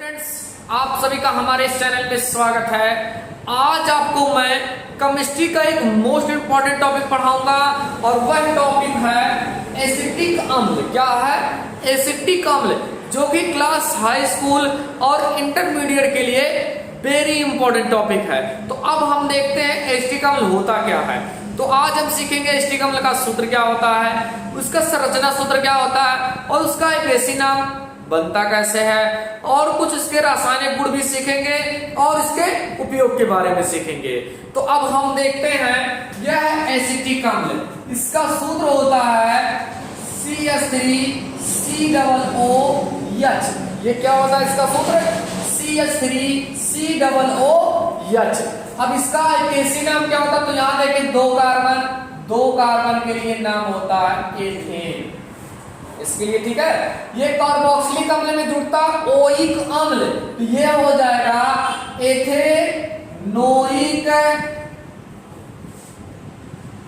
Students, आप सभी का हमारे इस चैनल पे स्वागत है। आज आपको मैं केमिस्ट्री का एक मोस्ट इंपॉर्टेंट टॉपिक पढ़ाऊंगा और वह टॉपिक है एसिटिक अम्ल। क्या है? एसिटिक अम्ल, जो कि क्लास हाई स्कूल और इंटरमीडिएट के लिए वेरी इंपॉर्टेंट टॉपिक है। तो अब हम देखते हैं एसिटिक अम्ल होता क्या है। तो आज हम सीखेंगे एसिटिक अम्ल का सूत्र क्या होता है, उसका संरचना सूत्र क्या होता है और उसका एक बेसिक नाम बनता कैसे है, और कुछ इसके रासायनिक गुण भी सीखेंगे और इसके उपयोग के बारे में सीखेंगे। तो अब हम देखते हैं, यह है एसिटिक अम्ल। इसका सूत्र होता है CH3COOH। ये क्या होता है इसका सूत्र? CH3COOH। अब इसका बेसिक नाम क्या होता है? तो यहां देखिए दो कार्बन के लिए नाम होता है एथेन। इसके लिए ठीक है, ये कार्बोक्सिलिक अम्ल में जुड़ता ओइक अम्ल, तो ये हो जाएगा एथेनोइक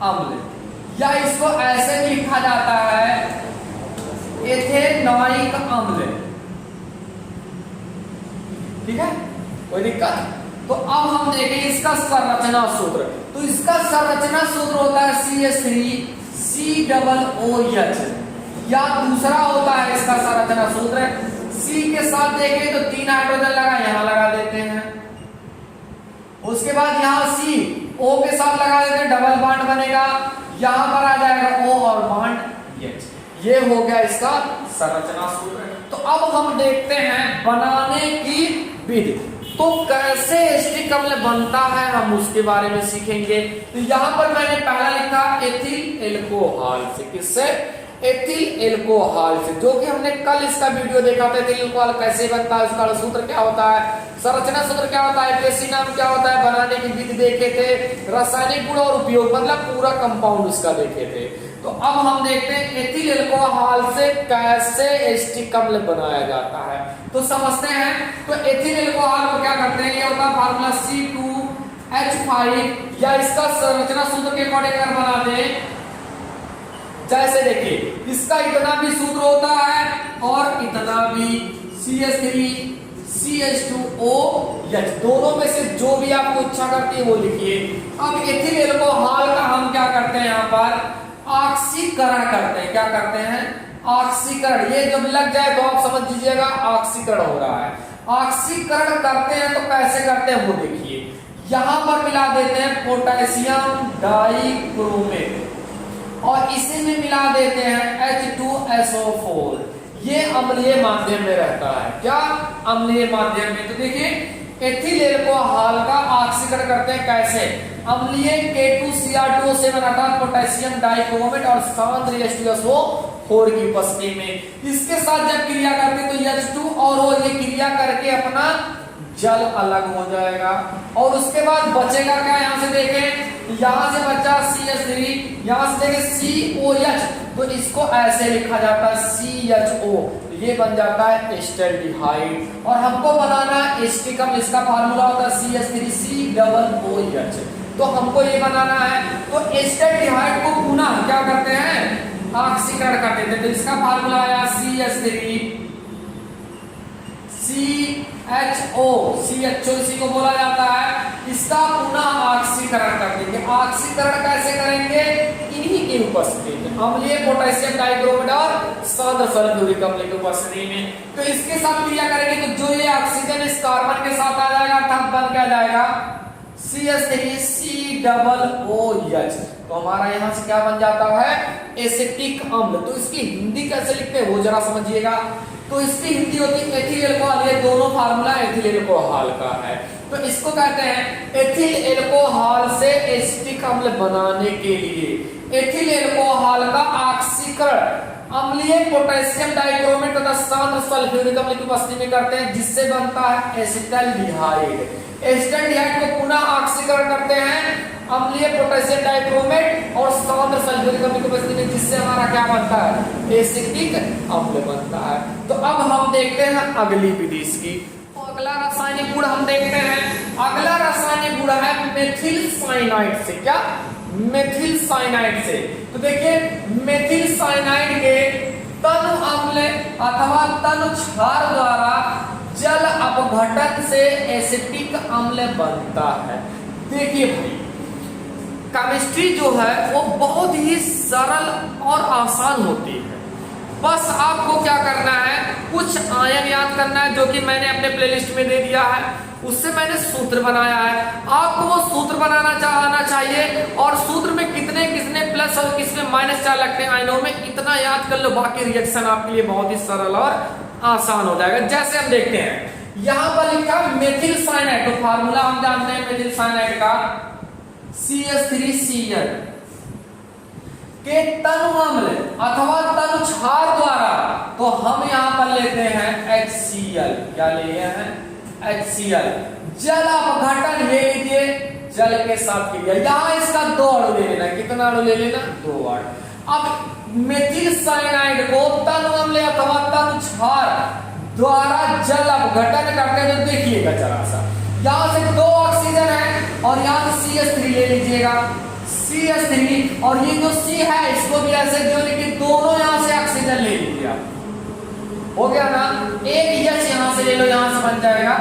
अम्ल, या इसको ऐसे भी लिखा जाता है एथेनोइक अम्ल। ठीक है, कोई दिक्कत? तो अब हम देखें इसका संरचना सूत्र। तो इसका संरचना सूत्र होता है CH3COOH, या दूसरा होता है इसका संरचना सूत्र C के साथ देखें तो 3 हाइड्रोजन यहां लगा देते हैं। उसके बाद यहां C O के साथ लगा देते हैं, डबल बॉन्ड बनेगा, यहां पर आ जाएगा O और बॉन्ड H। ये हो गया इसका संरचना सूत्र। तो अब हम देखते हैं बनाने की विधि। तो कैसे एसिटिक अम्ल बनता है हम उसके बारे में सीखेंगे। तो यहां पर मैंने पहला लिखा एथिल एल्कोहल से। किससे? एथिल एल्कोहल से, जो कि हमने कल इसका वीडियो देखा था। एथिल एल्कोहल कैसे बनता है, उसका सूत्र क्या होता है, संरचना सूत्र क्या होता है, बेसिक नाम क्या होता है, बनाने की विधि देखे थे, रासायनिक गुण और उपयोग, मतलब पूरा कंपाउंड उसका देखे थे। तो अब हम देखते हैं एथिल एल्कोहल से कैसे एसिटिक अम्ल बनाया जाता है। तो समझते हैं। तो एथिल एल्कोहल को क्या करते हैं, ये होता है फार्मूला C2H5, या इसका संरचना सूत्र के अकॉर्डिंग अगर बना दें, जैसे देखिए इसका इतना भी सूत्र होता है और इतना भी, CH3CH2OH, दोनों में से जो भी आपको इच्छा करती है वो लिखिए। अब एथिल एल्कोहल का हम क्या करते हैं, यहाँ पर ऑक्सीकरण करते हैं। क्या करते हैं? ऑक्सीकरण। ये जब लग जाए तो आप समझ लीजिएगा ऑक्सीकरण हो रहा है। ऑक्सीकरण करते हैं तो कैसे करते हैं वो देखिए। यहां पर मिला देते हैं पोटेशियम डाइक्रोमेट और इसी में मिला देते हैं H2SO4। ये अम्लीय माध्यम में रहता है। क्या? अम्लीय माध्यम में। तो देखिए एथिल एल्कोहल का ऑक्सीकरण करते हैं कैसे? अम्लीय K2Cr2 से बनाता है पोटेशियम डाइक्रोमेट और सांद्र H2SO4 की उपस्थिति में। इसके साथ जब क्रिया करते हैं तो H2 और वो ये क्रिया करके अपना जल अलग हो जाएगा, और उसके बाद बचेगा क्या? यहां से देखें, यहां से बचा CH3, यहां से देखें COH, तो इसको ऐसे लिखा जाता है CHO, ये बन जाता है एस्टल्डिहाइड। और हमको बनाना एसिटिक अम्ल, इसका फार्मूला होता है CH3COOH। तो हमको ये बनाना है। तो एस्टल्डिहाइड को पुनः क्या करते हैं? ऑक्सीकरण कर देते हैं। तो इसका फार्मूला आया CH3CHO, इसी को बोला जाता है। इसका पुनः ऑक्सीकरण कर देंगे। ऑक्सीकरण कैसे करेंगे? इन्हीं की उपस्थिति में, अम्लीय पोटेशियम डाइक्रोमेट और सांद्र सल्फ्यूरिक अम्ल की उपस्थिति में। तो इसके साथ क्रिया करेंगे तो जो ये ऑक्सीजन इस कार्बन के साथ आ जाएगा, अर्थात बन क्या जाएगा CH3COOH। तो हमारा यहां से क्या बन जाता है? एसिटिक अम्ल। तो इसकी हिंदी कैसे लिखते हैं वो जरा समझिएगा। तो इसकी हिंदी होती है एथिल एल्कोहल। ये दोनों फार्मूला एथिल एल्कोहल का है। तो इसको कहते हैं एथिल एल्कोहल से एसिटिक अम्ल बनाने के लिए एथिल एल्कोहल का ऑक्सीकरण अम्लीय पोटेशियम डाइक्रोमेट तथा सांद्र सल्फ्यूरिक अम्ल की उपस्थिति में करते हैं, जिससे बनता है एसिटल्डिहाइड। एसिटल्डिहाइड को पुनः ऑक्सीकरण करते हैं अम्लीय पोटेशियम डाइक्रोमेट और सांद्र सल्फ्यूरिक अम्ल की उपस्थिति में, जिससे हमारा क्या बनता है? एसिटिक अम्ल बनता है। तो अब हम देखते हैं अगली विधि इसकी। तो अगला रासायनिक गुण हम देखते हैं। अगला रासायनिक गुण है मेथिल साइनाइड से। क्या? मेथिल साइनाइड से। तो देखिए मेथिल साइनाइड के तनु अम्ल अथवा तनु क्षार द्वारा जल अपघटन से एसिटिक अम्ल बनता है। देखिए भाई, केमिस्ट्री जो है वो बहुत ही सरल और आसान होती है। बस आपको क्या करना है, कुछ आयन याद करना है, जो कि मैंने अपने प्लेलिस्ट में दे दिया है। उससे मैंने सूत्र बनाया है, आपको वो सूत्र बनाना आना चाहिए, और सूत्र में कितने किसने प्लस और किसमें माइनस चार्ज लगते हैं आयनों में, इतना याद कर लो, बाकी रिएक्शन आपके लिए बहुत ही सरल और आसान हो जाएगा। जैसे हम देखते हैं यहां पर लिखा मेथिल साइनाइड, तो फार्मूला हम जानते हैं मेथिल साइनाइड का CH3Cl के तनु अम्ल अथवा तनु क्षार द्वारा, तो हम यहां पर लेते हैं HCl। क्या लिए हैं? HCl। जल अपघटन, ये लीजिए जल के साथ क्रिया, यहां इसका 2 अणु ले लेना। कितना अणु ले लेना? 2 अणु। अब मेथिल साइनाइड को तनु अम्ल अथवा तनु क्षार द्वारा जल अपघटन करते हैं, तो देखिएगा जरा सा, यहां से 2 ऑक्सीजन है और यहां से CH3 ले लीजिएगा, CH3, और ये जो C है इसको भी ऐसे जो, लेकिन दोनों यहां से ऑक्सीजन ले लीजिए आप, हो गया ना। एक H यहां से ले लो, यहां से बन जाएगा,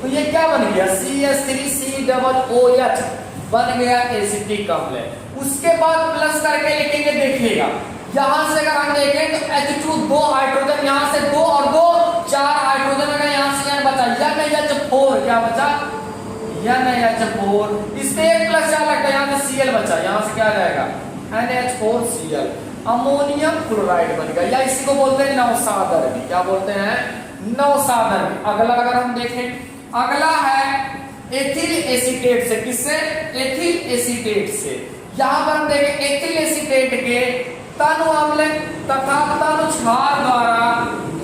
तो ये क्या बन गया? CH3COOH बन गया एसिटिक अम्ल। उसके बाद प्लस करके लिखेंगे, देखिएगा यहां से अगर हम देखें तो H2 2 हाइड्रोजन, यहां से 2 और 2 4 हाइड्रोजन, अगर यहां से N बचा, NH4, क्या बचा? NH4, इसमें एक प्लस क्या लगता है, यहां से Cl बचा, यहां से क्या आ जाएगा? NH4Cl, अमोनियम क्लोराइड बन गया, या इसी को बोलते हैं नवसाधर्मी। क्या बोलते हैं? नवसाधर्मी। अगला अगर हम देखें, अगला है एथिल एसीटेट से, किससे? एथिल एसीटेट से। यहां पर हम देखें एथिल एसीटेट के तनु अम्ल तथा तनु क्षार द्वारा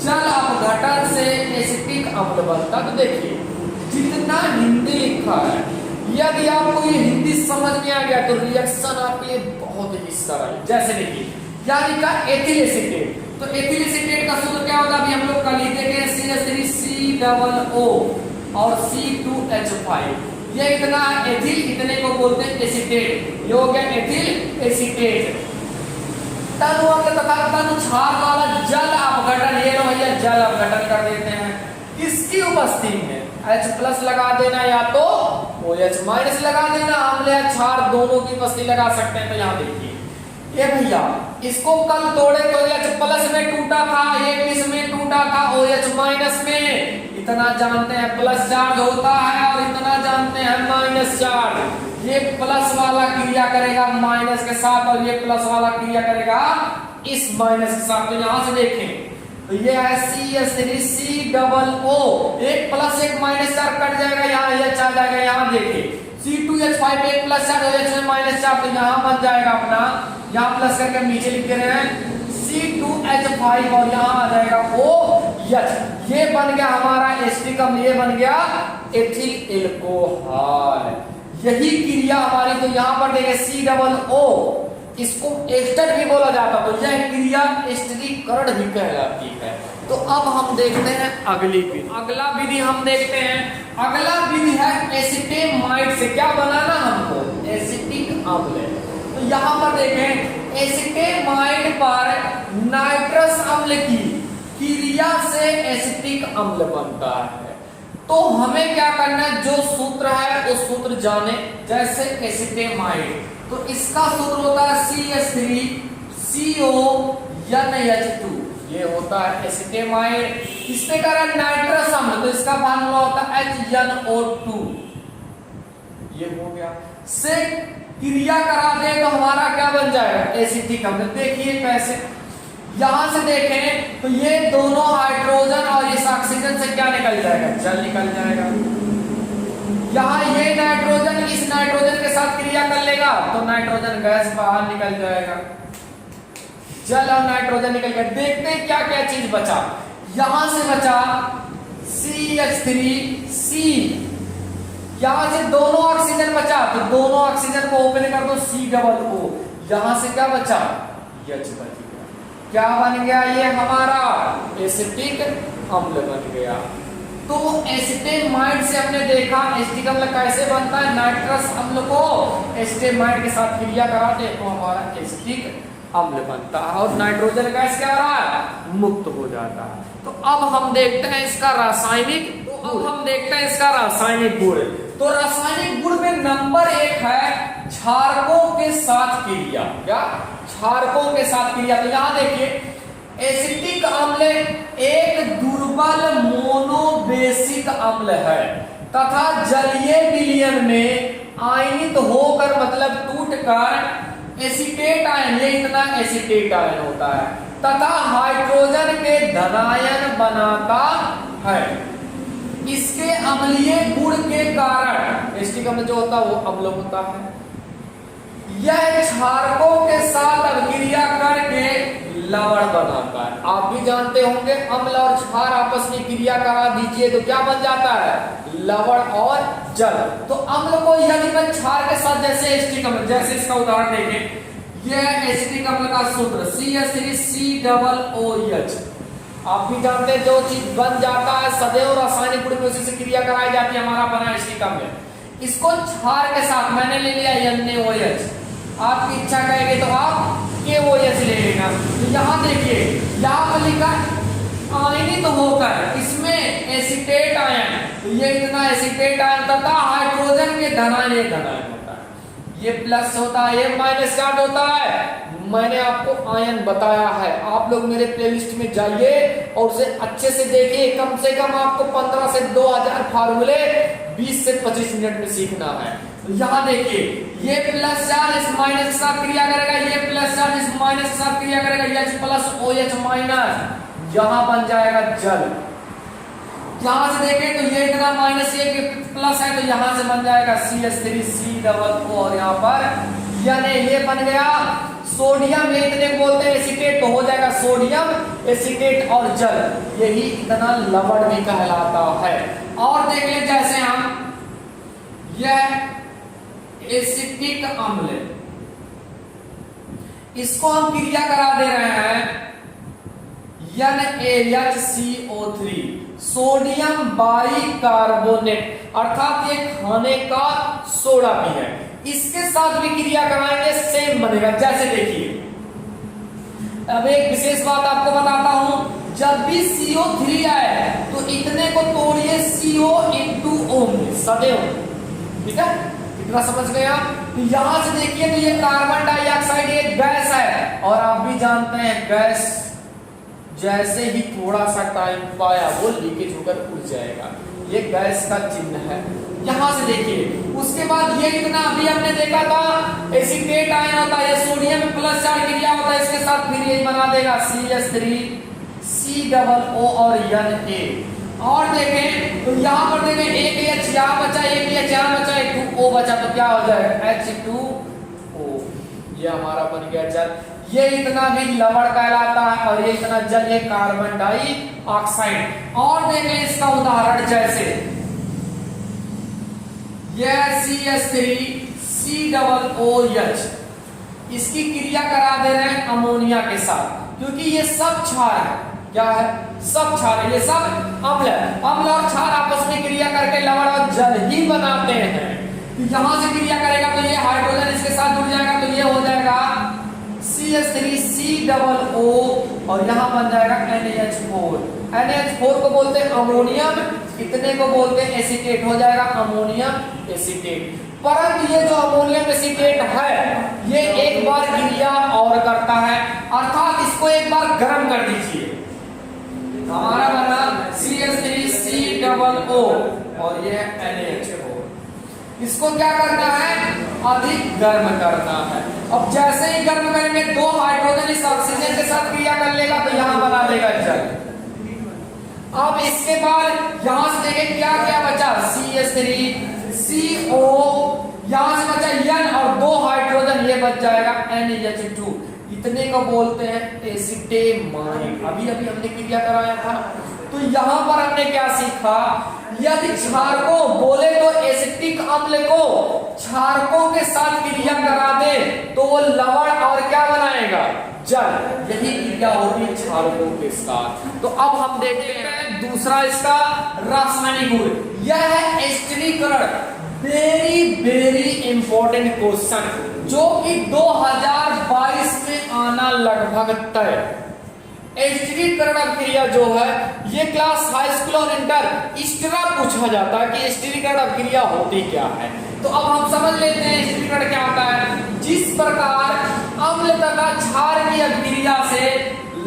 जल अपघटन से एसिटिक अम्ल बनता। तो देखिए जितना हिंदी लिखा है, यदि आपको ये हिंदी समझ में आ गया तो रिएक्शन आपके लिए बहुत ही सरल। जैसे देखिए यहाँ लिखा एथिल एसीटेट, तो एथिल एसीटेट का सूत्र क्या होता है? अभी हम लोग कल ही देखे, CH3COO और C2H5, ये इतना एथिल, इतने को बोलते हैं एसीटेट, ये हो गया एथिल एसीटेट। तनु अम्ल तथा तनु क्षार वाला जल अपघटन, ये लो भैया जल अपघटन कर देते हैं, किसकी उपस्थिति में? H प्लस लगा देना या तो OH माइनस लगा देना, अम्ल या क्षार दोनों की उपस्थिति लगा सकते हैं। तो यहाँ देखिए ये भैया, इसको कल तोड़े तो H प्लस में टूटा था, ये किस में टूटा था? OH माइनस में। इतना जानते हैं प्लस चार्ज होता है और इतना जानते हैं माइनस चार्ज। ये प्लस वाला क्रिया करेगा माइनस के साथ और ये प्लस वाला क्रिया करेगा इस माइनस के साथ। तो यहां से देखें तो ये है CH3COO, एक प्लस एक माइनस चार्ज कट जाएगा, यहाँ H आ जाएगा। यहाँ देखिए C2H5 एक प्लस चार्ज OH में माइनस चार्ज, तो यहाँ बन जाएगा अपना, यहाँ प्लस करके हम नीचे लिख दे रहे हैं C2H5 और यहाँ आ जाएगा OH। ये बन गया हमारा एसिटिक अम्ल, ये बन गया एथिल एल्कोहल। यही क्रिया हमारी, तो यहाँ पर देखें COO, इसको एस्टर भी बोला जाता, तो यह क्रिया एस्टरीकरण भी कहलाती है। तो अब हम देखते हैं अगली विधि। अगला विधि हम देखते हैं, अगला विधि है एसिटेमाइड से क्या बनाना हमको? एसिटिक अम्ल। तो यहाँ पर देखें एसिटेमाइड पर नाइट्रस अम्ल की क्रिया से एसिटिक अम्ल बनता है। तो हमें क्या करना है, जो सूत्र है उस सूत्र जाने। जैसे एसिटेमाइड, तो इसका सूत्र होता है CH3CONH2, ये होता है एसिटेमाइड। इसके कारण नाइट्रस अम्ल, तो इसका फार्मूला होता है HNO2, ये हो गया। से क्रिया करा दे तो हमारा क्या बन जाएगा? एसिटिक अम्ल। देखिए कैसे, यहां से देखें तो ये दोनों हाइड्रोजन और इस ऑक्सीजन से क्या निकल जाएगा? जल निकल जाएगा। यहाँ ये नाइट्रोजन इस नाइट्रोजन के साथ क्रिया कर लेगा तो नाइट्रोजन गैस बाहर निकल जाएगा, जल और नाइट्रोजन निकल गया। देखते हैं क्या क्या चीज बचा। यहां से बचा CH3C, यहां से दोनों ऑक्सीजन बचा, तो दोनों ऑक्सीजन को ओपन कर दो COO, यहां से क्या बचा? H बच गया। क्या बन गया? ये हमारा एसिटिक अम्ल बन गया। तो एसिटेमाइड से हमने देखा एसिटिक अम्ल कैसे बनता है। नाइट्रस अम्ल को एसिटेमाइड के साथ क्रिया कराते तो हमारा एसिटिक अम्ल बनता है और नाइट्रोजन गैस क्या हो रहा है, मुक्त हो जाता है। तो अब हम देखते हैं इसका रासायनिक गुण। तो रासायनिक गुण में नंबर 1 है क्षारकों के साथ क्रिया। क्या? क्षारकों के साथ क्रिया। तो यहां देखिए एसिटिक अम्ल एक दुर्बल मोनोबेसिक अम्ल है तथा जलीय विलयन में आयनित होकर मतलब टूटकर एसीटेट आयन, ये इतना एसीटेट आयन होता है तथा हाइड्रोजन के धनायन बनाता है। इसके अम्लीय गुण के कारण एसिटिक अम्ल जो होता है वो अम्ल होता है। यह क्षारकों के साथ अभिक्रिया करके लवण बनाता है। आप भी जानते होंगे अम्ल और क्षार आपस में क्रिया करा दीजिए तो क्या बन जाता है, लवण और जल। तो अम्ल को यदि मैं क्षार के साथ जैसे एसिटिक अम्ल, जैसे इसका उदाहरण देखें, यह एसिटिक अम्ल का सूत्र CH3COOH। आप भी जानते हैं जो चीज बन जाता है सदैव रासायनिक गुण में उसी से क्रिया कराई जाती है, हमारा बना एसिटिक अम्ल। इसको क्षार के साथ मैंने ले लिया NaOH, आपकी इच्छा कहेगी तो आप KOH ले लेना। तो यहाँ देखिए यहाँ पर लिखा आयनित होकर इसमें एसीटेट आयन, तो ये इतना एसीटेट आयन तथा हाइड्रोजन के धनायन होता है, ये प्लस होता है, ये माइनस चार्ज होता है। मैंने आपको आयन बताया है, आप लोग मेरे प्लेलिस्ट में जाइए और उसे अच्छे से देखिए। कम से कम आपको 15 से 2000 फार्मूले 20 से 25 मिनट में सीखना है। तो यहाँ देखिए ये प्लस चार्ज इस माइनस के साथ क्रिया करेगा, ये प्लस चार्ज इस माइनस के साथ क्रिया करेगा, H प्लस OH माइनस, यहाँ बन जाएगा जल। यहाँ से देखें तो ये इतना माइनस ये प्लस है तो यहाँ से बन जाएगा CH3COO और यहाँ पर यानी ये बन गया सोडियम, ये इतने को बोलते हैं एसीटेट, तो हो जाएगा सोडियम एसीटेट और जल, यही इतना लवण भी कहलाता है। और देख ले जैसे हम यह एसिटिक अम्ल, इसको हम क्रिया करा दे रहे हैं NaHCO3 सोडियम बाइकार्बोनेट, अर्थात ये खाने का सोडा भी है, इसके साथ भी क्रिया कराएंगे सेम बनेगा। जैसे देखिए अब एक विशेष बात आपको बताता हूं, जब भी CO3 आए तो इतने को तोड़िए CO into O में सदैव, ठीक है, इतना समझ गए आप। तो यहां से देखिए तो ये कार्बन डाइऑक्साइड एक गैस है और आप भी जानते हैं गैस जैसे ही थोड़ा सा टाइम पाया वो लीकेज होकर उड़ जाएगा, ये गैस का चिन्ह है। यहां से देखिए उसके बाद ये इतना अभी हमने देखा था एसीटेट आयन होता है, सोडियम प्लस चार्ज क्रिया होता है, इसके साथ फिर ये बना देगा CH3COO और Na। और देखें तो यहाँ पर देखें एक H यहाँ बचा, एक H यहाँ बचा, एक O बचा, तो क्या हो जाएगा H2O, ये हमारा बन गया जल। ये इतना भी लवण कहलाता है और ये इतना जल, ये कार्बन डाइऑक्साइड। और देखें इसका उदाहरण जैसे यह CH3COOH, इसकी क्रिया करा दे रहे हैं अमोनिया के साथ, क्योंकि ये सब क्षार है। क्या है? सब क्षार है, ये सब अम्ल है। अम्ल और क्षार आपस में क्रिया करके लवण और जल ही बनाते हैं। तो यहां से क्रिया करेगा तो ये हाइड्रोजन इसके साथ जुड़ जाएगा, तो ये हो जाएगा CH3COO और यहां बन जाएगा NaH4। NaH4 को बोलते हैं अमोनियम, इतने को बोलते हैं एसीटेट, हो जाएगा अमोनियम एसीटेट। परंतु ये जो अमोनियम एसीटेट है ये एक बार क्रिया और करता है, अर्थात इसको एक बार गर्म कर दीजिए। हमारा बना CH3COO और ये NaH4, इसको क्या करना है? अधिक गर्म करना है। अब जैसे ही गर्म करेंगे दो हाइड्रोजन इस ऑक्सीजन के साथ क्रिया कर लेगा तो यहां बना देगा जल। अब इसके बाद यहां से देखें क्या क्या बचा, CH3CO, यहां से बचा N और दो हाइड्रोजन, ये बच जाएगा NaH2, इतने को बोलते हैं एसिटेमाइन। अभी अभी हमने क्रिया कराया था। तो यहां पर हमने क्या सीखा, यदि क्षारकों बोले तो एसिटिक अम्ल को क्षारकों के साथ क्रिया करा दे तो वो लवण और क्या बनाएगा, जल। यही क्रिया होती है क्षारकों के साथ। तो अब हम देखते हैं दूसरा इसका रासायनिक गुण, यह है स्थिरीकरण। Very very important question. जो कि 2022 में आना लगभग तय। स्थिरीकरण अभिक्रिया जो है ये क्लास हाई स्कूल और इंटर इस तरह पूछा जाता है कि स्थिरीकरण अभिक्रिया होती क्या है। तो अब हम समझ लेते हैं स्थिरीकरण क्या होता है। जिस प्रकार अम्ल तथा क्षार की अभिक्रिया से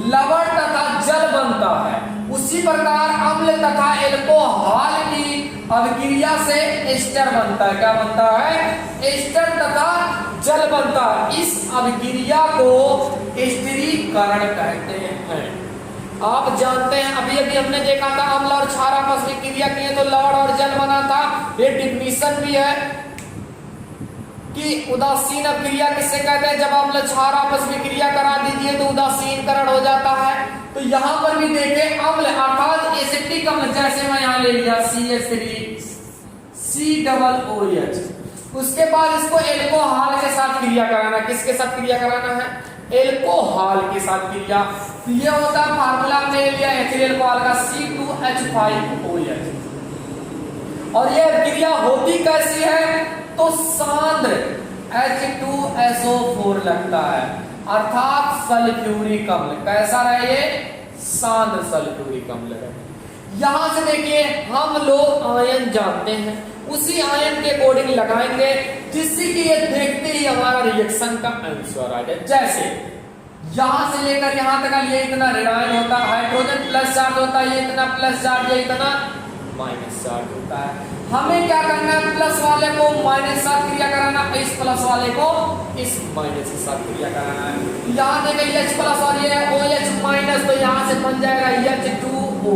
लवण तथा जल बनता है, उसी प्रकार अम्ल तथा एल्कोहल की अभिक्रिया से एस्टर बनता है। क्या बनता है? एस्टर तथा जल बनता है। इस अभिक्रिया को स्थिरीकरण कहते हैं। आप जानते हैं अभी अभी हमने देखा था अम्ल और क्षार आपस में क्रिया किए तो लवण और जल बना था। ये डिफिनीशन भी है कि उदासीन अभिक्रिया किससे कहते हैं? जब अम्ल क्षार आपस में क्रिया करा दीजिए तो उदासीनकरण हो जाता है। तो यहाँ पर भी देखें अम्ल अर्थात एसिटिक अम्ल, जैसे मैं यहाँ ले लिया CH3 COOH, उसके बाद इसको एल्कोहल के साथ क्रिया कराना। किसके साथ क्रिया कराना है? एल्कोहल के साथ क्रिया। तो ये होता है फार्मूला में लिया एथिल एल्कोहल का C2H5OH। और ये क्रिया होती कैसी है? तो सांद्र H2SO4 लगता है, अर्थात सल्फ्यूरिक अम्ल। कैसा रहे ये? सांद्र सल्फ्यूरिक अम्ल है। यहां से देखिए हम लोग आयन जानते हैं, उसी आयन के अकॉर्डिंग लगाएंगे जिससे कि ये देखते ही हमारा रिएक्शन का आंसर आ जाए। जैसे यहां से लेकर यहां तक ये इतना ऋणायन होता है, हाइड्रोजन प्लस चार्ज होता है, ये इतना प्लस चार्ज, ये इतना माइनस चार्ज होता है। हमें क्या करना है? प्लस वाले को माइनस साथ क्रिया कराना, इस प्लस वाले को इस माइनस के साथ क्रिया कराना है। यहाँ देखिए H प्लस और ये OH माइनस, तो यहाँ से बन जाएगा H2O,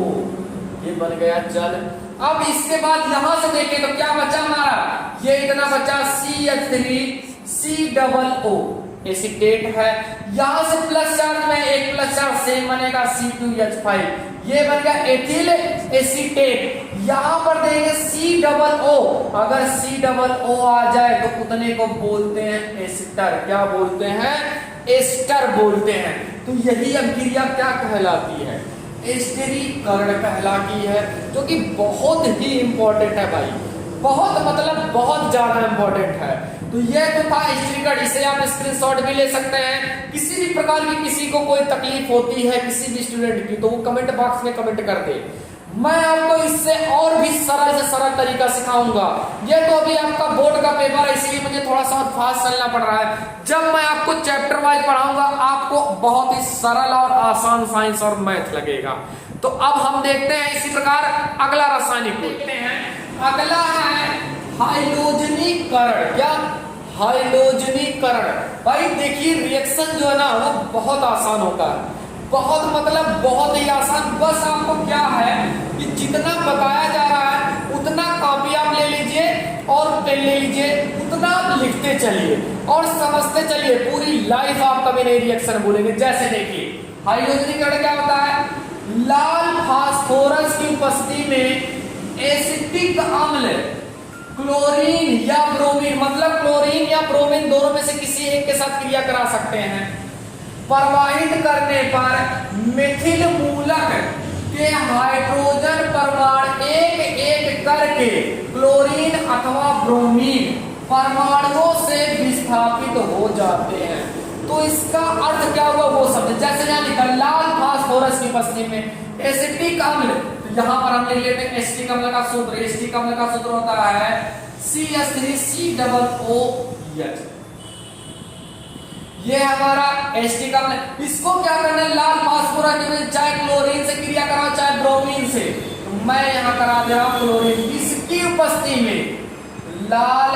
ये बन गया जल। अब इसके बाद यहां से देखें तो क्या बचा हमारा? ये इतना बचा CH3COO, एसीटेट है। यहां से प्लस चार्ज में एक प्लस चार्ज सेम बनेगा C2H5, ये बन गया एथिल एसीटेट। यहां पर देंगे COO, अगर COO आ जाए तो उतने को बोलते हैं एस्टर। क्या बोलते हैं? एस्टर बोलते हैं। तो यही अभिक्रिया क्या कहलाती है? स्थिरीकरण कहलाती है, जो कि बहुत ही इंपॉर्टेंट है भाई, बहुत मतलब बहुत ज्यादा इंपॉर्टेंट है। तो ये तो था स्थिरीकरण, इसे आप स्क्रीनशॉट भी ले सकते हैं। किसी भी प्रकार की किसी को कोई तकलीफ होती है किसी भी स्टूडेंट की, तो वो कमेंट बॉक्स में कमेंट कर दे। मैं आपको इससे और भी सरल से सरल तरीका सिखाऊंगा। ये तो अभी आपका बोर्ड का पेपर है, इसीलिए मुझे थोड़ा सा फास्ट चलना पड़ रहा है। जब मैं आपको चैप्टर वाइज पढ़ाऊंगा आपको बहुत ही सरल और आसान साइंस और मैथ लगेगा। तो अब हम देखते हैं इसी प्रकार अगला रासायनिक देखते हैं। अगला है हाइड्रोजनीकरण। क्या? हाइड्रोजनीकरण। भाई देखिए रिएक्शन जो है ना वो बहुत आसान होता है, बहुत मतलब बहुत ही आसान। बस आपको क्या है कि जितना बताया जा रहा है उतना कॉपी आप ले लीजिए और पेन ले लीजिए, उतना आप लिखते चलिए और समझते चलिए। पूरी लाइफ आप कभी नहीं रिएक्शन भूलेंगे। जैसे देखिए हाइड्रोजनीकरण क्या होता है? लाल फास्फोरस की उपस्थिति में एसिटिक अम्ल क्लोरीन या ब्रोमीन, मतलब क्लोरीन या ब्रोमीन दोनों में से किसी एक के साथ क्रिया करा सकते हैं। प्रवाहित करने पर मिथिल मूलक के हाइड्रोजन परमाणु एक एक करके क्लोरीन अथवा ब्रोमीन परमाणुओं से विस्थापित हो जाते हैं। तो इसका अर्थ क्या हुआ वो समझे। जैसे यहाँ लिखा लाल फास्फोरस की उपस्थिति में एसिटिक अम्ल, तो यहाँ पर हम लिख लेते हैं एसिटिक अम्ल का सूत्र। एसिटिक अम्ल का सूत्र होता है CH3COOH। ये हमारा एसिटिक अम्ल। इसको क्या करना है? लाल फास्फोरस में चाहे क्लोरीन से क्रिया कराओ चाहे ब्रोमीन से, तो मैं यहां करा दे रहा हूं क्लोरीन। इसकी उपस्थिति में लाल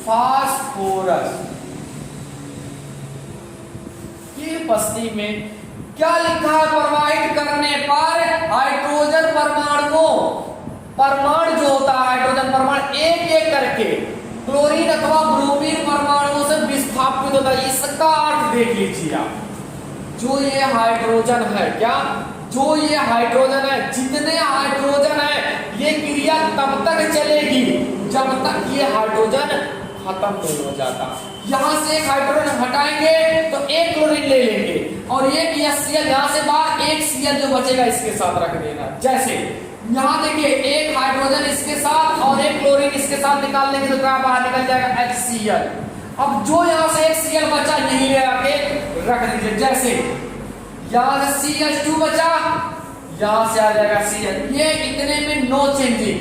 फास्फोरस की उपस्थिति में क्या लिखा है? प्रवाहित करने पर हाइड्रोजन परमाणु जो होता है हाइड्रोजन परमाणु एक एक करके क्लोरीन अथवा ब्रोमीन परमाणुओं से विस्थापित होता है। इसका अर्थ देख लीजिए आप, जो ये हाइड्रोजन है, क्या जो ये हाइड्रोजन है, जितने हाइड्रोजन है ये क्रिया तब तक चलेगी जब तक ये हाइड्रोजन खत्म नहीं हो जाता। यहां से एक हाइड्रोजन हटाएंगे तो एक क्लोरीन ले लेंगे और एक Cl यहां से बाहर एक Cl जो बचेगा इसके साथ रख देना। जैसे यहाँ देखिए एक हाइड्रोजन इसके साथ और एक क्लोरीन इसके साथ निकाल लेंगे तो क्या बाहर निकल जाएगा HCl। अब जो यहाँ से एक Cl बचा यहीं ले आके रख दीजिए, जैसे यहाँ से CH2 बचा, यहाँ से आ जाएगा Cl, ये इतने में नो चेंजिंग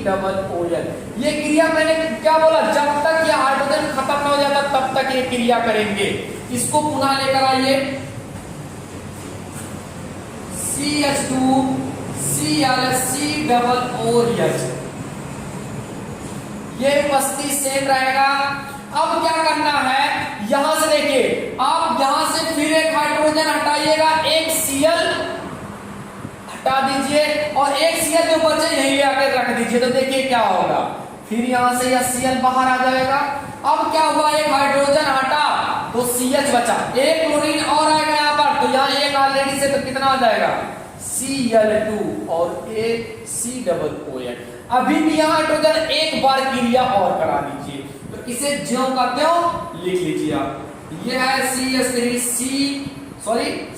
COOL। ये क्रिया मैंने क्या बोला, जब तक ये हाइड्रोजन खत्म ना हो जाता तब तक ये क्रिया करेंगे। इसको पुनः लेकर आइए, CH2 Cl COOH, ये उपस्थिति सेम रहेगा। अब क्या करना है, यहां से देखिए आप यहां से फिर एक हाइड्रोजन हटाइएगा, एक Cl हटा दीजिए और एक Cl जो बचे यहीं ले आकर रख दीजिए, तो देखिए क्या होगा, फिर यहां से यह Cl बाहर आ जाएगा। अब क्या हुआ, एक हाइड्रोजन हटा तो CH बचा, एक क्लोरीन और आएगा यहाँ पर, तो यहाँ एक ऑलरेडी से तो कितना आ जाएगा Cl2 और एक COOH। अभी भी यहाँ हाइड्रोजन एक बार क्रिया और करा दीजिए, तो इसे ज्यों का त्यों लिख लीजिए आप। ये है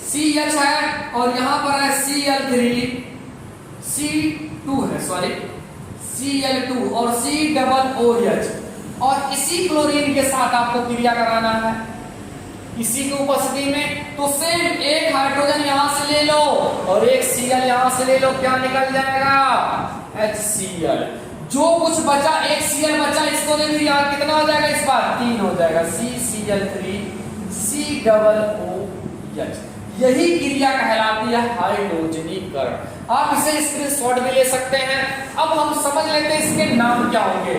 CH है और यहाँ पर है Cl3, C2 है Cl2 और COOH, और इसी क्लोरीन के साथ आपको क्रिया कराना है इसी की उपस्थिति में। तो सेम एक हाइड्रोजन यहां से ले लो और एक Cl यहां से ले लो, क्या निकल जाएगा HCl। जो कुछ बचा एक Cl बचा, इसको ले लीजिए, यहाँ कितना हो जाएगा, इस बार 3 हो जाएगा, CCl3 COOH। यही क्रिया कहलाती है हाइड्रोजनीकरण। आप इसे स्क्रीनशॉट भी ले सकते हैं। अब हम समझ लेते हैं इसके नाम क्या होंगे।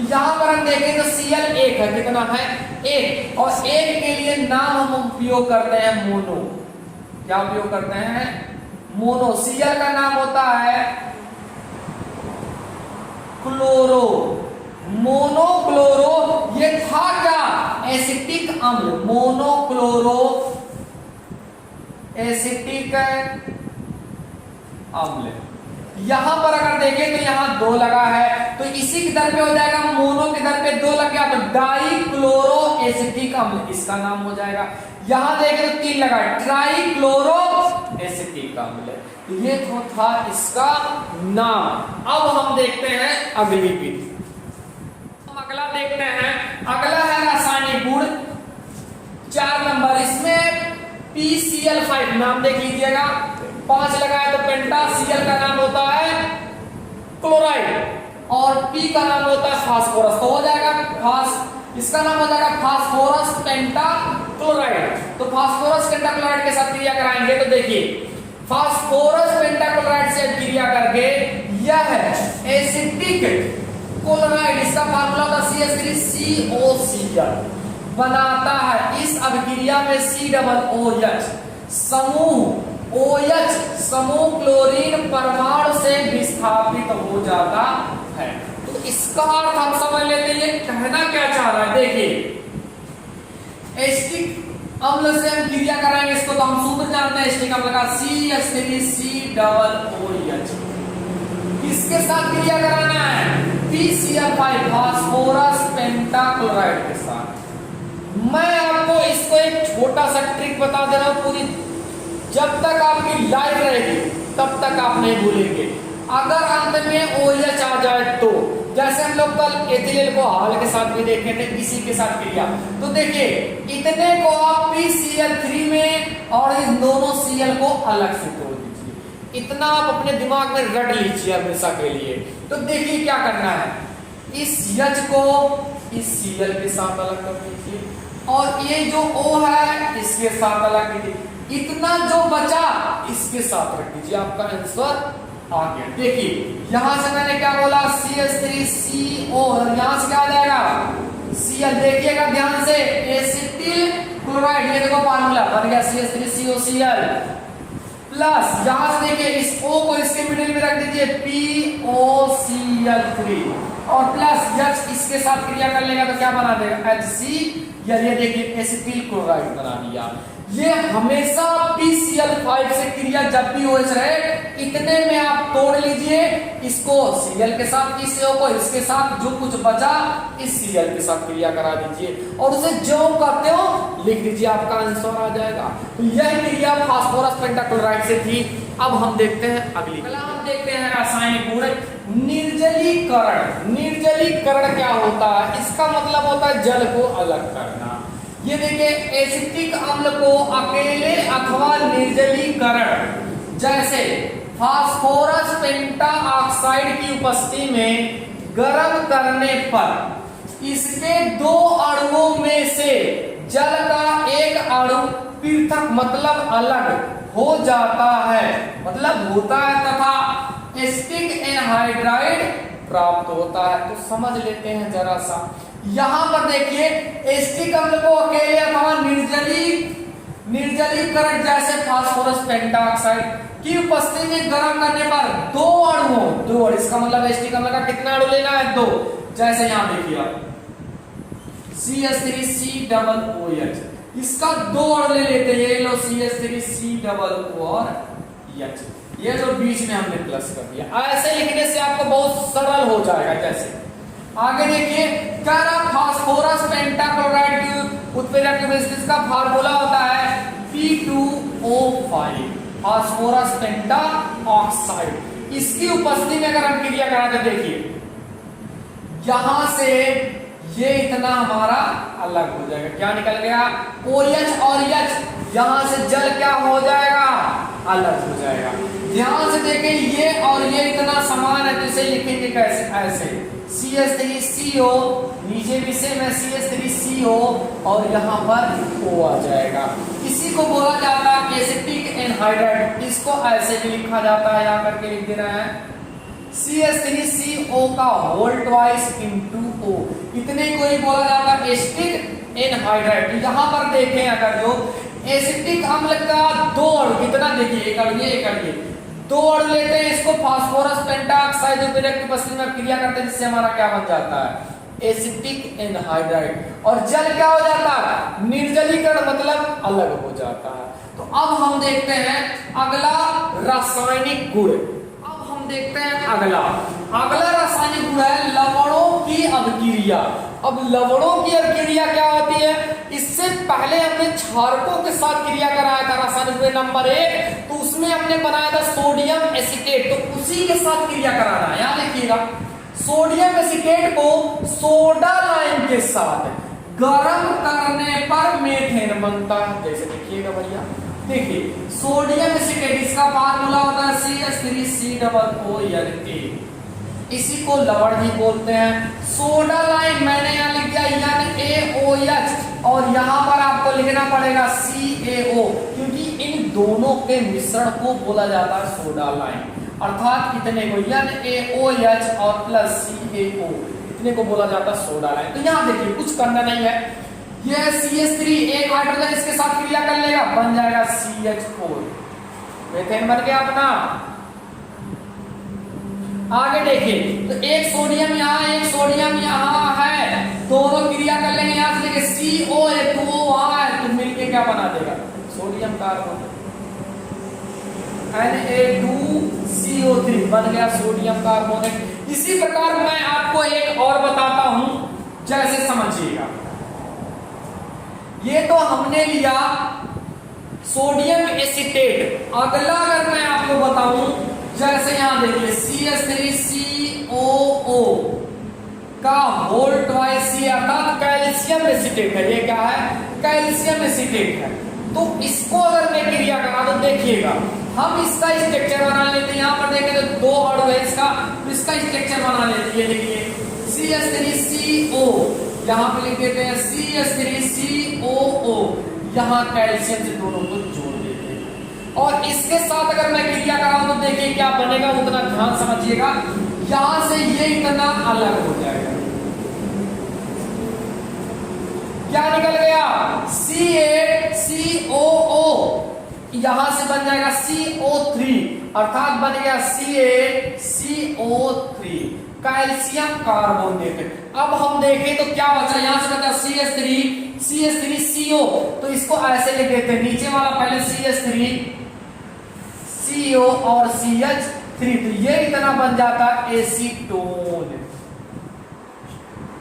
यहाँ पर हम देखें तो Cl एक है, कितना है एक, और एक के लिए नाम हम उपयोग करते हैं मोनो। क्या उपयोग करते हैं, मोनो। Cl का नाम होता है क्लोरो, मोनोक्लोरो। ये था क्या, एसिटिक अम्ल, मोनोक्लोरो एसिटिक अम्ल। यहां पर अगर देखें तो यहां 2 लगा है, तो इसी की दर पे हो जाएगा, मोनो की दर पे 2 लग गया तो डाइक्लोरो एसिटिक अम्ल इसका नाम हो जाएगा। यहां देखें तो 3 लगा है, ट्राइक्लोरो एसिटिक अम्ल। ये तो था इसका नाम। अब हम देखते हैं अगली विधि। हम अगला देखते हैं, अगला है रासायनिक गुण 4 नंबर। इसमें PCl5 नाम देख लीजिएगा, 5 लगा है तो पेंटा। Cl का नाम होता है क्लोराइड और P का नाम होता है फास्फोरस, तो हो जाएगा इसका नाम हो जाएगा फास्फोरस पेंटा क्लोराइड। तो फास्फोरस पेंटा क्लोराइड के साथ क्रिया कराएंगे तो देखिए फास्फोरस पेंटा क्लोराइड से क्रिया करके यह एसिटिक क्लोराइड, इसका फार्मूला होता है CH3COCl बनाता है। इस अभिक्रिया में COOH समूह OH समूह क्लोरीन परमाणु से विस्थापित हो जाता है। तो इसका अर्थ हम समझ लेते हैं, ये कहना क्या चाह रहा है। देखिए एसिटिक अम्ल से हम क्रिया कराएंगे, इसको तो हम सूत्र जानते हैं एसिटिक अम्ल का CH3COOH। किसके साथ क्रिया कराना है, PCl5 फास्फोरस पेंटाक्लोराइड के साथ। मैं आपको इसको एक छोटा सा ट्रिक बता दे रहा हूं, पूरी जब तक आपकी लाइफ रहेगी तब तक आप नहीं भूलेंगे। अगर अंत में OH आ जाए तो, जैसे हम लोग कल एथिलीन को हाल के साथ भी देखे थे, इसी के साथ क्रिया, तो देखिए इतने को आप PCl3 में और इस दोनों Cl को अलग से तोड़ दीजिए। इतना आप अपने दिमाग में रट लीजिए हमेशा के लिए। तो देखिए क्या करना है, इस H को इस Cl के साथ अलग कर दीजिए और ये जो O है इसके साथ अलग कीजिए। इतना जो बचा इसके साथ रख दीजिए, आपका आंसर आ गया। देखिए यहां से मैंने क्या बोला, CH3CO, यहां से क्या आ जाएगा Cl। देखिएगा ध्यान से, एसिटिल क्लोराइड, ये देखो फार्मूला बन गया CH3COCl प्लस, यहां से देखिए इस O को इसके मिडिल में रख दीजिए POCl3 और प्लस H इसके साथ क्रिया कर लेगा तो क्या बना देगा HCl। ये देखिए एसिटिल क्लोराइड बना दिया। ये हमेशा PCl5 से क्रिया जब भी OH रहे इतने में आप तोड़ लीजिए, इसको Cl के साथ, इस O को इसके साथ, जो कुछ बचा इस Cl के साथ क्रिया करा दीजिए और उसे जो करते हो लिख दीजिए, आपका आंसर आ जाएगा। तो यह क्रिया फास्फोरस पेंटाक्लोराइड से थी। अब हम देखते हैं अगला हम देखते हैं रासायनिक गुण निर्जलीकरण। निर्जलीकरण क्या होता है? इसका मतलब होता है जल को अलग करना। ये देखिए एसिटिक अम्ल को अकेले अथवा निर्जलीकरण, जैसे फास्फोरस पेंटा ऑक्साइड की उपस्थिति में गर्म करने पर इसके दो अणुओं में से जल का एक अणु पृथक मतलब अलग हो जाता है, मतलब होता है, तथा एसिटिक एनहाइड्राइड प्राप्त होता है। तो समझ लेते हैं जरा सा। यहां पर देखिए एसिटिक अम्ल को अकेले अथवा निर्जलीकरण, जैसे फास्फोरस पेंटाऑक्साइड की उपस्थिति में गर्म करने पर दो अणुओं, इसका मतलब एसिटिक अम्ल का कितना अणु लेना है? दो। जैसे यहां देखिए आप CH3COOH, इसका दो अणु ले लेते हैं, ये लो CH3COO और H, ये जो बीच में हमने प्लस कर दिया। ऐसे लिखने से आपको बहुत सरल हो जाएगा। जैसे आगे देखिए फास्फोरस पेंटाक्लोराइड की उत्प्रेरक का फार्मूला होता है P2O5, फास्फोरस पेंटा ऑक्साइड। इसकी उपस्थिति में अगर हम क्रिया कराते, देखिए यहां से ये इतना हमारा अलग हो जाएगा। क्या निकल गया? OH और H, यहां से जल क्या हो जाएगा? अलग हो जाएगा। ध्यान से देखें ये और ये इतना समान है, तो इसे लिखेंगे कैसे? ऐसे CH3CO, नीचे भी सेम है CH3CO और यहाँ पर O आ जाएगा। इसी को बोला जाता है एसिटिक एनहाइड्राइड। इसको ऐसे भी लिखा जाता है, यहाँ करके लिख देना है CH3CO का होल ट्वाइस इनटू O। इतने को ही बोला जाता है एसिटिक एनहाइड्राइड। यहाँ पर देखें अगर जो एसिटिक अम्ल का दो अणु, कितना देखिए, एक अणु ये, एक अणु ये, दो अणु लेते हैं, इसको फास्फोरस पेंटाऑक्साइड की उपस्थिति में क्रिया करते हैं, जिससे हमारा क्या बन जाता है? Acetic anhydride. और जल क्या हो जाता है? निर्जलीकरण, मतलब अलग हो जाता है। तो अब हम देखते हैं अगला रासायनिक गुण। अब हम देखते हैं अगला रासायनिक गुण है लवणों की अभिक्रिया। अब लवणों की अभिक्रिया क्या होती है? इससे पहले हमने क्षारकों के साथ क्रिया कराया था रासायनिक गुण नंबर 1, तो उसमें हमने बनाया था सोडियम एसीटेट, तो उसी के साथ क्रिया कराना है। यहां देखिएगा सोडियम एसीटेट को सोडा लाइम के साथ गर्म करने पर मेथेन बनता है। जैसे देखिएगा भैया, देखिए सोडियम एसीटेट, इसका फार्मूला होता है CH3COONA, इसी को लवण भी बोलते हैं। सोडा लाइम मैंने यहाँ लिख दिया NaOH, और यहाँ पर आपको लिखना पड़ेगा CaO, क्योंकि इन दोनों के मिश्रण को बोला जाता है सोडा लाइम। अर्थात कितने को NaOH और प्लस CaO, इतने को बोला जाता है सोडा लाइम। तो यहाँ देखिए कुछ करना नहीं है, यह CH3 एक हाइड्रोजन इसके साथ क्रिया कर लेगा, बन जाएगा CH4, मेथेन बन गया अपना। आगे देखिए तो एक सोडियम यहाँ, एक सोडियम यहाँ है, दोनों क्रिया कर लेंगे। यहाँ से देखिए CO है, तो वो वहां है, तो मिलके क्या बना देगा? सोडियम कार्बन, Na2CO3 बन गया सोडियम कार्बोनेट। इसी प्रकार मैं आपको एक और बताता हूं, जैसे समझिएगा। ये तो हमने लिया सोडियम एसीटेट। अगला अगर मैं आपको बताऊं, जैसे यहां देखिए CH3COO का होल ट्वाइस, अर्थात कैल्शियम एसीटेट है। ये क्या है? कैल्शियम एसीटेट है। तो इसको अगर मैं क्रिया करा तो देखिएगा, हम इसका स्ट्रक्चर बना लेते हैं। यहाँ पर देखें तो दो अणु है इसका, तो इसका स्ट्रक्चर बना लेते हैं। देखिए CH3CO, यहाँ पे लिख देते हैं CH3COO, यहाँ कैल्शियम से दोनों को जोड़ देते हैं। और इसके साथ अगर मैं क्रिया कराऊं तो देखिए क्या बनेगा, उतना ध्यान समझिएगा। यहां से ये इतना अलग हो जाएगा, क्या निकल गया? CaCOO, यहां से बन जाएगा CO3, अर्थात बन गया CaCO3, कैल्शियम कार्बोनेट। अब हम देखें तो क्या बचा, यहां से बचा CH3CO, तो इसको ऐसे लिख देते हैं, नीचे वाला पहले CH3CO और CH3, तो ये इतना बन जाता है एसीटोन।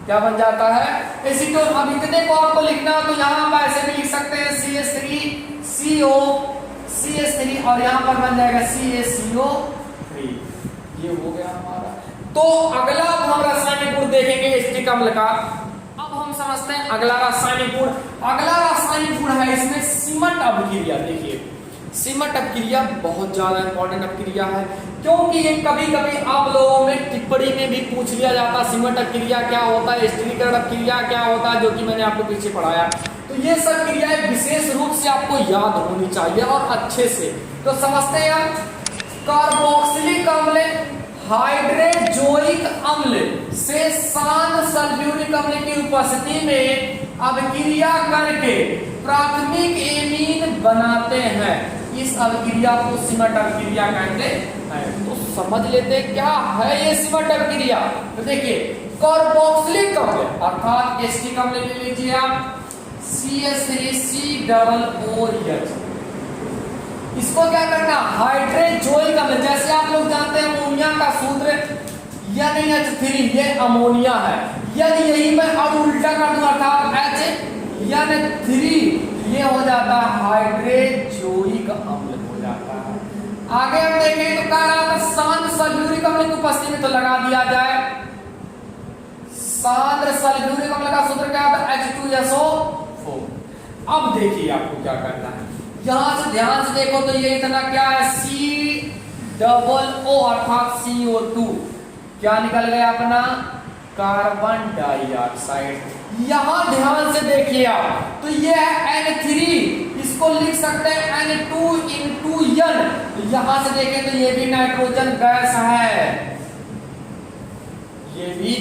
क्या बन जाता है? एसीटोन। अब इतने को आपको लिखना हो तो यहां आप ऐसे भी लिख सकते हैं CH3CO CH3 और यहाँ पर बन जाएगा CaCO3। ये हो गया हमारा। तो अगला हम रासायनिक गुण देखेंगे एसिटिक अम्ल का। अब हम समझते हैं अगला रासायनिक गुण। अगला रासायनिक गुण है इसमें सीमट अपक्रिया। देखिए सीमट अपक्रिया बहुत ज्यादा इंपॉर्टेंट अपक्रिया है, क्योंकि ये कभी कभी आप लोगों में टिप्पणी में भी पूछ लिया जाता है सीमट अपक्रिया क्या होता है, स्थिरीकरण अपक्रिया क्या होता है, जो कि मैंने आपको पीछे पढ़ाया। तो ये सब क्रियाएं विशेष रूप से आपको याद होनी चाहिए और अच्छे से। तो समझते हैं आप, कार्बोक्सिलिक अम्ल हाइड्रोजोइक अम्ल से शांत सल्फ्यूरिक अम्ल की उपस्थिति में अभिक्रिया करके प्राथमिक एमीन बनाते हैं। इस अभिक्रिया को सीमट अपक्रिया कहते हैं। तो समझ लेते क्या है ये सीमट अपक्रिया। तो देखिए कार्बोक्सिलिक अम्ल अर्थात एसिटिक अम्ल ले लीजिए आप CH3COOH, इसको क्या करना हाइड्रोजोइक अम्ल, जैसे आप लोग जानते हैं अमोनिया का सूत्र NH3, ये अमोनिया है। यदि यही मैं अब उल्टा कर दूं अर्थात HN3, ये हो जाता है हाइड्रोजोइक अम्ल हो जाता है। आगे हम देखें तो कह रहा था सांद्र सल्फ्यूरिक अम्ल की उपस्थिति में, तो लगा दिया जाए सांद्र सल्फ्यूरिक अम्ल का सूत्र क्या होता है H2SO4। अब देखिए आपको क्या करना है, यहां से ध्यान से देखो तो ये इतना क्या है COO अर्थात CO2, क्या निकल गया अपना कार्बन डाइऑक्साइड। यहां ध्यान से देखिए आप, तो ये है N3, इसको लिख सकते हैं N2 N। यहां से देखें तो ये भी नाइट्रोजन गैस है, ये भी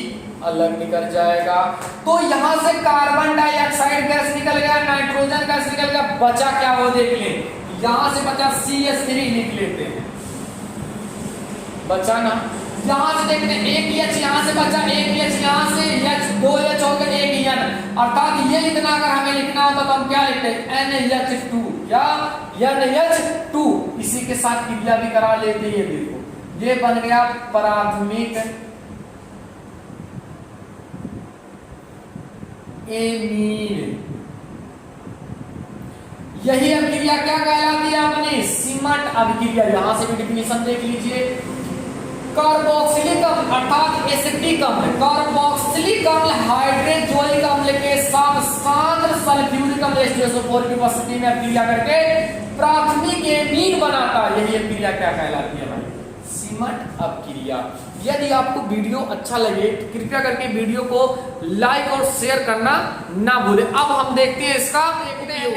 अलग निकल जाएगा। तो यहां से कार्बन डाइऑक्साइड गैस निकल गया, नाइट्रोजन गैस निकल गया, बचा क्या वो देख लें। यहां से बचा CH3 लिख लेते हैं, बचा ना। यहां से देखते हैं एक H यहां से बचा, एक H यहां से, H 2H हो गया, एक N, अर्थात ये इतना अगर हमें लिखना होता तो हम क्या लिखते हैं NH2 या NH2। इसी के साथ क्रिया भी करा लेते हैं। ये देखो ये बन गया प्राथमिक एमीन। यही अभिक्रिया क्या कहलाती है अपनी सीमट अभिक्रिया। यहां से भी डिफिनेशन देख लीजिए, कार्बोक्सिलिक अम्ल अर्थात एसिटिक अम्ल, कार्बोक्सिलिक अम्ल हाइड्रोजोइक अम्ल के साथ सांद्र सल्फ्यूरिक अम्ल H2SO4 की उपस्थिति में अभिक्रिया करके प्राथमिक एमीन बनाता है। यही अभिक्रिया क्या कहलाती है भाई सीमट अभिक्रिया। यदि आपको वीडियो अच्छा लगे तो कृपया करके वीडियो को लाइक और शेयर करना ना भूलें। अब हम देखते हैं इसका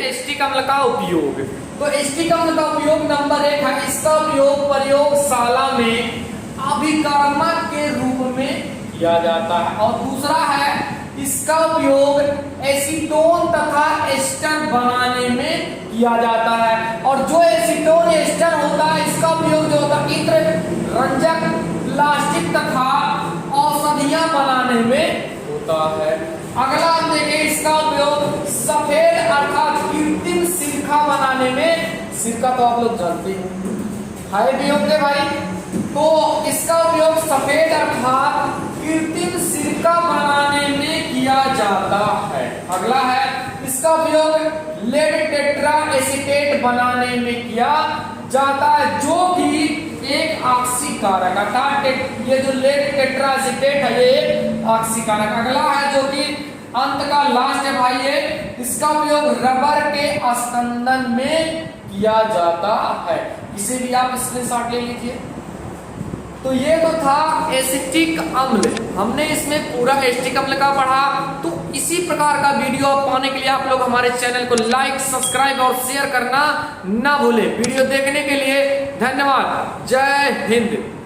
एसिटिक अम्ल का उपयोग। तो एसिटिक अम्ल का उपयोग नंबर 1 है, इसका उपयोग प्रयोगशाला में अभिकारक के रूप में किया जाता है। और दूसरा है इसका उपयोग एसीटोन तथा एस्टर बनाने में किया जाता है। और जो एसीटोन एस्टर होता है इसका उपयोग जो होता है इत्र, रंजक, प्लास्टिक तथा औषधियां बनाने में होता है। अगला हम देखें इसका उपयोग सफेद अर्थात कृत्रिम सिरका बनाने में, सिरका तो आप लोग जानते हैं भी होंगे भाई। तो इसका उपयोग सफेद अर्थात कृत्रिम सिरका बनाने में किया जाता है। अगला है इसका उपयोग लेड टेट्रा एसीटेट बनाने में किया जाता है, जो कि एक ऑक्सीकारक अर्थात ये जो लेड टेट्रा एसीटेट है ये ऑक्सीकारक। अगला है जो कि अंत का लास्ट है भाई, ये इसका उपयोग रबर के स्कंदन में किया जाता है। इसे भी आप स्क्रीनशॉट ले लीजिए। तो ये तो था एसिटिक अम्ल, हमने इसमें पूरा एसिटिक अम्ल का पढ़ा। तो इसी प्रकार का वीडियो पाने के लिए आप लोग हमारे चैनल को लाइक, सब्सक्राइब और शेयर करना ना भूलें। वीडियो देखने के लिए धन्यवाद। जय हिंद।